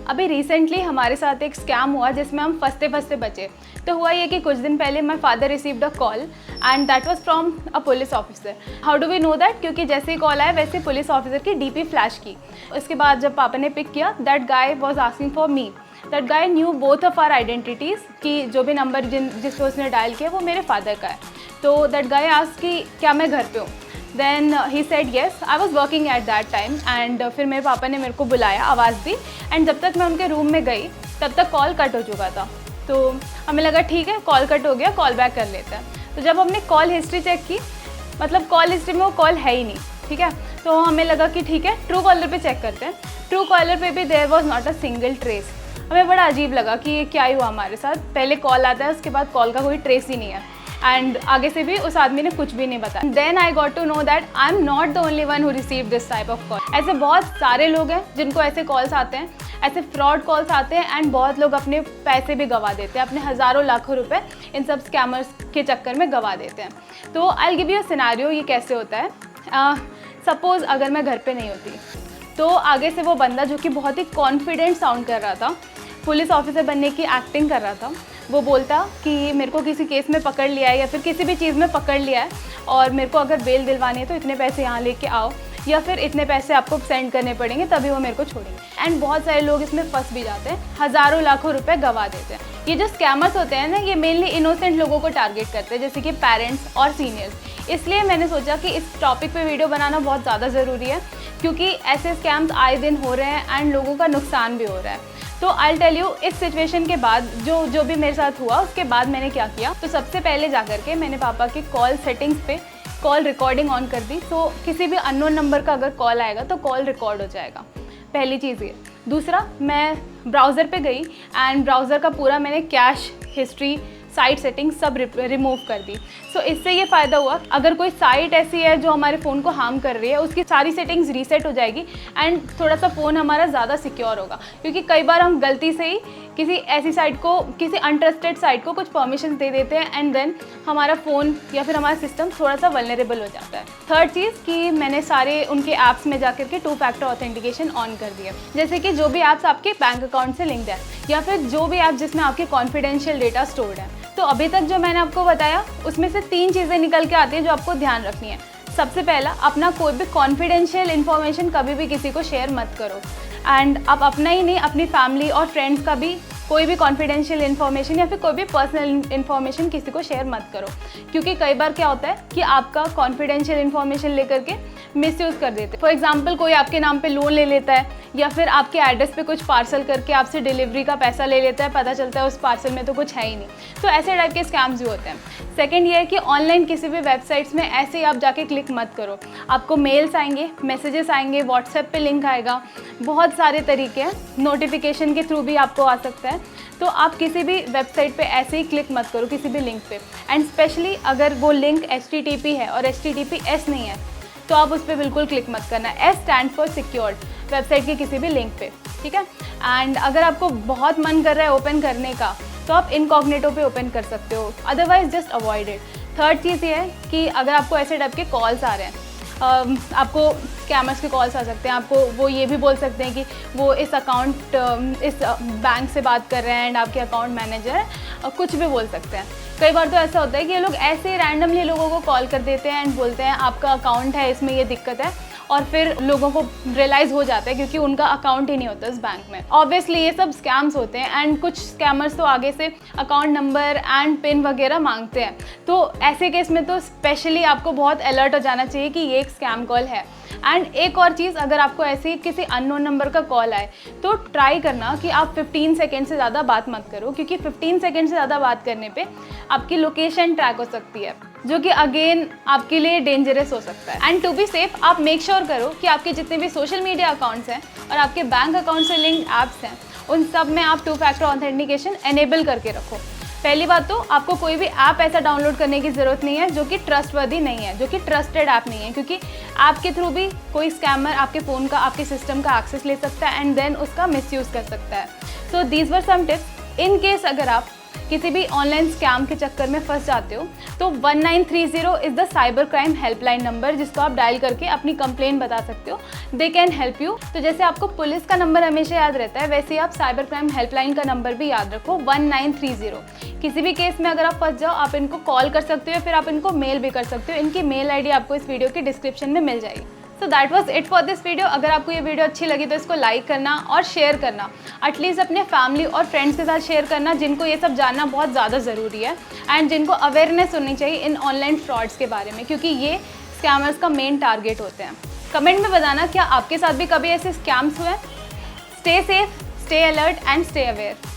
अभी रिसेंटली हमारे साथ एक स्कैम हुआ जिसमें हम फंसते फंसते बचे। तो हुआ ये कि कुछ दिन पहले my father received a call and that was from a police officer. How do we know that? क्योंकि जैसे ही कॉल आया वैसे पुलिस ऑफिसर की डीपी फ्लैश की। उसके बाद जब पापा ने पिक किया, that guy was asking for me. That guy knew both of our identities कि जो भी नंबर जिस पे उसने डायल किया वो मेरे फादर का है। तो दैट गाय आस्क्ड कि क्या मैं घर पे हूँ। Then he said yes. I was working at that time and फिर मेरे पापा ने मेरे को बुलाया, आवाज़ दी एंड जब तक मैं उनके रूम में गई तब तक कॉल कट हो चुका था। तो हमें लगा ठीक है, कॉल कट हो गया, कॉल बैक कर लेते हैं। तो जब हमने कॉल हिस्ट्री चेक की, मतलब कॉल हिस्ट्री में वो कॉल है ही नहीं, ठीक है। तो हमें लगा कि ठीक है, ट्रू कॉलर पे चेक करते हैं। ट्रू कॉलर पे भी there was not a single trace. हमें बड़ा अजीब लगा कि ये क्या ही हुआ हमारे साथ। पहले कॉल आता है, उसके बाद कॉल का कोई ट्रेस ही नहीं है एंड आगे से भी उस आदमी ने कुछ भी नहीं बताया। Then I got to know that I am not the only one who receive this type of call. ऐसे बहुत सारे लोग हैं जिनको ऐसे कॉल्स आते हैं, ऐसे फ्रॉड कॉल्स आते हैं एंड बहुत लोग अपने पैसे भी गंवा देते हैं, अपने हज़ारों लाखों रुपए इन सब स्कैमर्स के चक्कर में गंवा देते हैं। तो I will give you a scenario, ये कैसे होता है। सपोज़ अगर मैं घर पे नहीं होती तो आगे से वो बंदा जो कि बहुत ही कॉन्फिडेंट साउंड कर रहा था, पुलिस ऑफिसर बनने की एक्टिंग कर रहा था, वो बोलता कि मेरे को किसी केस में पकड़ लिया है या फिर किसी भी चीज़ में पकड़ लिया है और मेरे को अगर बेल दिलवानी है तो इतने पैसे यहाँ लेके आओ या फिर इतने पैसे आपको सेंड करने पड़ेंगे तभी वो मेरे को छोड़ेंगे। एंड बहुत सारे लोग इसमें फंस भी जाते हैं, हज़ारों लाखों रुपए गंवा देते हैं। ये जो स्कैमर्स होते हैं ना, ये मेनली इनोसेंट लोगों को टारगेट करते हैं, जैसे कि पेरेंट्स और सीनियर्स। इसलिए मैंने सोचा कि इस टॉपिक पे वीडियो बनाना बहुत ज़्यादा ज़रूरी है क्योंकि ऐसे स्कैम्स आए दिन हो रहे हैं एंड लोगों का नुकसान भी हो रहा है। तो आई टेल यू, इस सिचुएशन के बाद जो भी मेरे साथ हुआ उसके बाद मैंने क्या किया। तो सबसे पहले जाकर के मैंने पापा की कॉल सेटिंग्स पे कॉल रिकॉर्डिंग ऑन कर दी। तो किसी भी अननोन नंबर का अगर कॉल आएगा तो कॉल रिकॉर्ड हो जाएगा, पहली चीज़ ये। दूसरा, मैं ब्राउज़र पे गई एंड ब्राउज़र का पूरा मैंने कैश हिस्ट्री, साइट सेटिंग सब रिमूव कर दी। सो इससे ये फ़ायदा हुआ, अगर कोई साइट ऐसी है जो हमारे फ़ोन को हार्म कर रही है उसकी सारी सेटिंग्स रीसेट हो जाएगी एंड थोड़ा सा फ़ोन हमारा ज़्यादा सिक्योर होगा। क्योंकि कई बार हम गलती से ही किसी ऐसी साइट को, किसी अनट्रस्टेड साइट को कुछ परमिशन दे देते हैं एंड देन हमारा फ़ोन या फिर हमारा सिस्टम थोड़ा सा वल्नरेबल हो जाता है। थर्ड चीज़ कि मैंने सारे उनके ऐप्स में जाकर के 2 फैक्टर ऑथेंटिकेशन ऑन कर दिया। जैसे कि जो भी ऐप्स आपके बैंक अकाउंट से लिंक्ड है या फिर जो भी ऐप जिसमें आपके कॉन्फिडेंशियल डेटा स्टोर्ड है। तो अभी तक जो मैंने आपको बताया उसमें से 3 चीज़ें निकल के आती हैं जो आपको ध्यान रखनी है। सबसे पहला, अपना कोई भी कॉन्फिडेंशियल इन्फॉर्मेशन कभी भी किसी को शेयर मत करो एंड आप अपना ही नहीं, अपनी फैमिली और फ्रेंड्स का भी कोई भी कॉन्फिडेंशियल इन्फॉर्मेशन या फिर कोई भी पर्सनल इन्फॉर्मेशन किसी को शेयर मत करो। क्योंकि कई बार क्या होता है कि आपका कॉन्फिडेंशियल इन्फॉर्मेशन लेकर के मिसयूज़ कर देते हैं। फॉर एग्जांपल, कोई आपके नाम पे लोन ले लेता है या फिर आपके एड्रेस पे कुछ पार्सल करके आपसे डिलीवरी का पैसा ले लेता है, पता चलता है उस पार्सल में तो कुछ है ही नहीं। तो ऐसे टाइप के स्कैम्स भी होते हैं। सेकेंड ये है कि ऑनलाइन किसी भी वेबसाइट्स में ऐसे ही आप जाके क्लिक मत करो। आपको मेल्स आएंगे, मैसेजेस आएंगे, व्हाट्सएप पे लिंक आएगा, बहुत सारे तरीके हैं, नोटिफिकेशन के थ्रू भी आपको आ सकता है। तो आप किसी भी वेबसाइट पे ऐसे ही क्लिक मत करो किसी भी लिंक पे। एंड स्पेशली अगर वो लिंक HTTP है और HTTPS नहीं है तो आप उस पर बिल्कुल क्लिक मत करना। S stand for secured, website के किसी भी लिंक पे, ठीक है। एंड अगर आपको बहुत मन कर रहा है ओपन करने का तो आप इनकॉग्निटो पे ओपन कर सकते हो, otherwise just avoid it. Third चीज़ ये है कि अगर आपको ऐसे टाइप के कॉल्स आ रहे हैं, आपको स्कैमर्स के कॉल्स आ सकते हैं, आपको वो ये भी बोल सकते हैं कि वो इस बैंक से बात कर रहे हैं एंड आपके अकाउंट मैनेजर है, कुछ भी बोल सकते हैं। कई बार तो ऐसा होता है कि ये लोग ऐसे रैंडमली लोगों को कॉल कर देते हैं एंड बोलते हैं आपका अकाउंट है, इसमें ये दिक्कत है, और फिर लोगों को रियलाइज़ हो जाता है क्योंकि उनका अकाउंट ही नहीं होता उस बैंक में। ऑब्वियसली ये सब स्कैम्स होते हैं एंड कुछ स्कैमर्स तो आगे से अकाउंट नंबर एंड पिन वगैरह मांगते हैं। तो ऐसे केस में तो स्पेशली आपको बहुत अलर्ट हो जाना चाहिए कि ये एक स्कैम कॉल है। एंड एक और चीज़, अगर आपको ऐसे किसी अननोन नंबर का कॉल आए तो ट्राई करना कि आप 15 सेकेंड से ज़्यादा बात मत करो, क्योंकि 15 सेकेंड से ज़्यादा बात करने पे आपकी लोकेशन ट्रैक हो सकती है, जो कि अगेन आपके लिए डेंजरस हो सकता है। एंड टू बी सेफ, आप मेक श्योर करो कि आपके जितने भी सोशल मीडिया अकाउंट्स हैं और आपके बैंक अकाउंट से लिंक्ड ऐप्स हैं उन सब में आप 2 फैक्टर ऑथेंटिकेशन एनेबल करके रखो। पहली बात तो आपको कोई भी ऐप ऐसा डाउनलोड करने की ज़रूरत नहीं है जो कि ट्रस्टवर्दी नहीं है, जो कि ट्रस्टेड ऐप नहीं है, क्योंकि ऐप के थ्रू भी कोई स्कैमर आपके फ़ोन का, आपके सिस्टम का एक्सेस ले सकता है एंड देन उसका मिसयूज़ कर सकता है। So these were some tips in case अगर आप किसी भी ऑनलाइन स्कैम के चक्कर में फंस जाते हो तो 1930 is the cyber crime helpline number, जिसको आप डायल करके अपनी कंप्लेंट बता सकते हो। They can help you. तो जैसे आपको पुलिस का नंबर हमेशा याद रहता है, वैसे ही आप साइबर क्राइम हेल्पलाइन का नंबर भी याद रखो, 1930। किसी भी केस में अगर आप फंस जाओ, आप इनको कॉल कर सकते हो या फिर आप इनको मेल भी कर सकते हो। इनकी मेल ID आपको इस वीडियो की डिस्क्रिप्शन में मिल जाएगी। So that was it for this video. अगर आपको ये वीडियो अच्छी लगी तो इसको लाइक करना और शेयर करना, एटलीस्ट अपने फैमिली और फ्रेंड्स के साथ शेयर करना जिनको ये सब जानना बहुत ज़्यादा ज़रूरी है एंड जिनको अवेयरनेस होनी चाहिए इन ऑनलाइन फ्रॉड्स के बारे में, क्योंकि ये स्कैमर्स का मेन टारगेट होते हैं। कमेंट में बताना क्या आपके साथ भी कभी ऐसे स्कैम्स हुए। Stay safe, stay alert and stay aware.